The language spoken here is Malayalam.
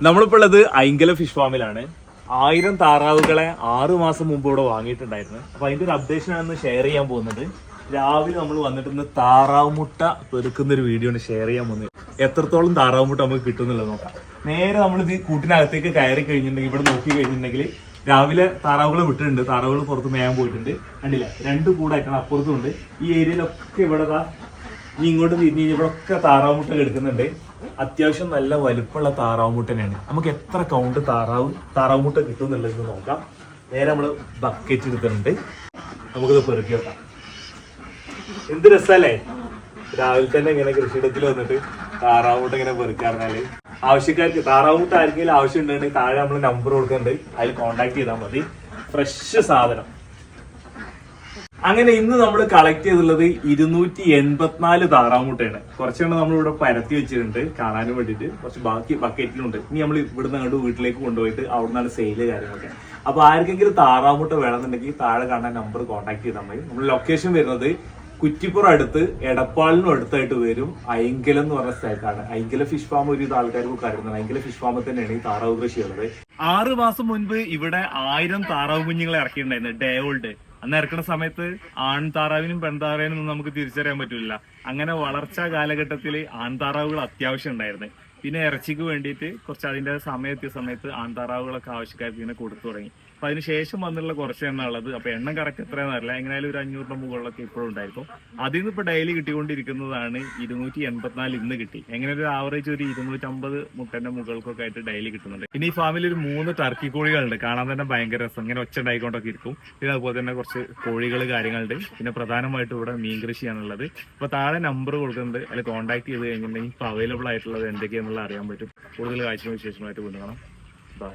നമ്മളിപ്പോൾ ഉള്ളത് ഐങ്കല ഫിഷ് ഫാമിലാണ്. 1000 താറാവുകളെ 6 മാസം മുമ്പ് ഇവിടെ വാങ്ങിയിട്ടുണ്ടായിരുന്നു. അപ്പൊ അതിന്റെ ഒരു അപ്ഡേഷൻ ആണ് ഷെയർ ചെയ്യാൻ പോകുന്നത്. രാവിലെ നമ്മൾ വന്നിട്ട് താറാവ് മുട്ട പെറുക്കുന്ന ഒരു വീഡിയോ ആണ് ഷെയർ ചെയ്യാൻ പോകുന്നത്. എത്രത്തോളം താറാവ് മുട്ട നമുക്ക് കിട്ടുന്നുള്ളത് നോക്കാം. നേരെ നമ്മളിത് കൂട്ടിനകത്തേക്ക് കയറി കഴിഞ്ഞിട്ടുണ്ടെങ്കിൽ ഇവിടെ നോക്കി കഴിഞ്ഞിട്ടുണ്ടെങ്കിൽ രാവിലെ താറാവുകൾ വിട്ടിട്ടുണ്ട്. താറാവുകൾ പുറത്ത് മേയാൻ പോയിട്ടുണ്ട്. കണ്ടില്ല, 2 കൂടായിട്ടാണ് അപ്പുറത്തും ഉണ്ട്. ഈ ഏരിയയിലൊക്കെ ഇവിടെ ഇനി ഇങ്ങോട്ട് തിരിഞ്ഞ് ഇവിടെ ഒക്കെ താറാവ് മുട്ട എടുക്കുന്നുണ്ട്. അത്യാവശ്യം നല്ല വലുപ്പമുള്ള താറാവ് മുട്ട തന്നെയാണ്. നമുക്ക് എത്ര കൗണ്ട് താറാവ് മുട്ട കിട്ടും എന്നുള്ളത് നോക്കാം. നേരെ നമ്മൾ ബക്കറ്റ് എടുത്തിട്ടുണ്ട്. നമുക്കിത് പെറുക്കി വെക്കാം. എന്ത് രസമല്ലേ, രാവിലെ തന്നെ ഇങ്ങനെ കൃഷിയിടത്തിൽ വന്നിട്ട് താറാവ് മുട്ട ഇങ്ങനെ പെറുക്കാറിഞ്ഞാല് ആവശ്യക്കാർക്ക് താറാവ് മുട്ട ആർക്കെങ്കിലും ആവശ്യം ഉണ്ടെങ്കിൽ താഴെ നമ്മൾ നമ്പർ കൊടുക്കുന്നുണ്ട്, അതിൽ കോൺടാക്ട് ചെയ്താൽ മതി. ഫ്രഷ് സാധനം. അങ്ങനെ ഇന്ന് നമ്മൾ കളക്ട് ചെയ്തിട്ടുള്ളത് 284 താറാവ് മുട്ടയാണ്. കുറച്ചെണ്ണം നമ്മൾ ഇവിടെ പരത്തി വെച്ചിട്ടുണ്ട് കാണാനും വേണ്ടിയിട്ട്. കുറച്ച് ബാക്കി ബക്കറ്റിലുണ്ട്. ഇനി നമ്മൾ ഇവിടുന്ന് അങ്ങോട്ട് വീട്ടിലേക്ക് കൊണ്ടുപോയിട്ട് അവിടെ നിന്നാണ് സെയില് കാര്യങ്ങളൊക്കെ. അപ്പൊ ആർക്കെങ്കിലും താറാവ് മുട്ട വേണമെന്നുണ്ടെങ്കിൽ താഴെ കാണാൻ നമ്പർ കോൺടാക്ട് ചെയ്താൽ മതി. നമ്മൾ ലൊക്കേഷൻ വരുന്നത് കുറ്റിപ്പുറം അടുത്ത് എടപ്പാളിനും അടുത്തായിട്ട് വരും. ഐങ്കലം എന്ന് പറഞ്ഞ സ്ഥലത്താണ്. ഐങ്കല ഫിഷ് ഫാം ഒരു ആൾക്കാർക്ക് അറിയുന്നത്. ഐങ്കല ഫിഷ് ഫാമിൽ തന്നെയാണ് ഈ താറാവ് കൃഷി ഉള്ളത്. 6 മാസം മുൻപ് ഇവിടെ 1000 താറാവ് കുഞ്ഞുങ്ങളെ ഇറക്കിയിട്ടുണ്ടായിരുന്നു, ഡേ ഓൾഡ്. അന്ന് ഇറക്കുന്ന സമയത്ത് ആൺതാറാവിനും പെൺതാറാവിനും നമുക്ക് തിരിച്ചറിയാൻ പറ്റില്ല. അങ്ങനെ വളർച്ചാ കാലഘട്ടത്തിൽ ആൺതാറാവുകൾ അത്യാവശ്യം ഉണ്ടായിരുന്നു. പിന്നെ ഇറച്ചിക്ക് വേണ്ടിയിട്ട് കുറച്ച് അതിന്റെ സമയത്തിയ സമയത്ത് ആൺതാറാവുകളൊക്കെ ആവശ്യക്കാർക്ക് ഇങ്ങനെ കൊടുത്തു തുടങ്ങി. അപ്പൊ അതിനുശേഷം വന്നുള്ള കുറച്ച് എണ്ണ ഉള്ളത്. അപ്പൊ എണ്ണം കറക്റ്റ് എത്രയാണെന്ന് അറിയില്ല, എങ്ങനെയായാലും ഒരു 500 മുകളിലൊക്കെ ഇപ്പോഴും ഉണ്ടായിരിക്കും. അതിൽ നിന്ന് ഇപ്പൊ ഡെയിലി കിട്ടിക്കൊണ്ടിരിക്കുന്നതാണ് 284 ഇന്ന് കിട്ടി. എങ്ങനെ ഒരു ആവറേജ് ഒരു 250 മുട്ടന്റെ മുകൾക്കൊക്കെ ആയിട്ട് ഡെയിലി കിട്ടുന്നുണ്ട്. ഇനി ഈ ഫാമിൽ ഒരു 3 ടർക്കി കോഴികളുണ്ട്. കാണാൻ തന്നെ ഭയങ്കര രസം, ഇങ്ങനെ ഒച്ച ഉണ്ടായിക്കൊണ്ടൊക്കെ ഇരിക്കും. പിന്നെ അതുപോലെ തന്നെ കുറച്ച് കോഴികൾ കാര്യങ്ങളുണ്ട്. പിന്നെ പ്രധാനമായിട്ടും ഇവിടെ മീൻ കൃഷിയാണുള്ളത്. അപ്പൊ താഴെ നമ്പർ കൊടുക്കുന്നുണ്ട്, അതിൽ കോൺടാക്ട് ചെയ്ത് കഴിഞ്ഞിട്ടുണ്ടെങ്കിൽ ഇപ്പൊ അവൈലബിൾ ആയിട്ടുള്ളത് എന്തൊക്കെയാണെന്നുള്ള അറിയാൻ പറ്റും. കൂടുതൽ കാഴ്ച വിശേഷമായിട്ട് കൊണ്ടുപോകണം. ബൈ.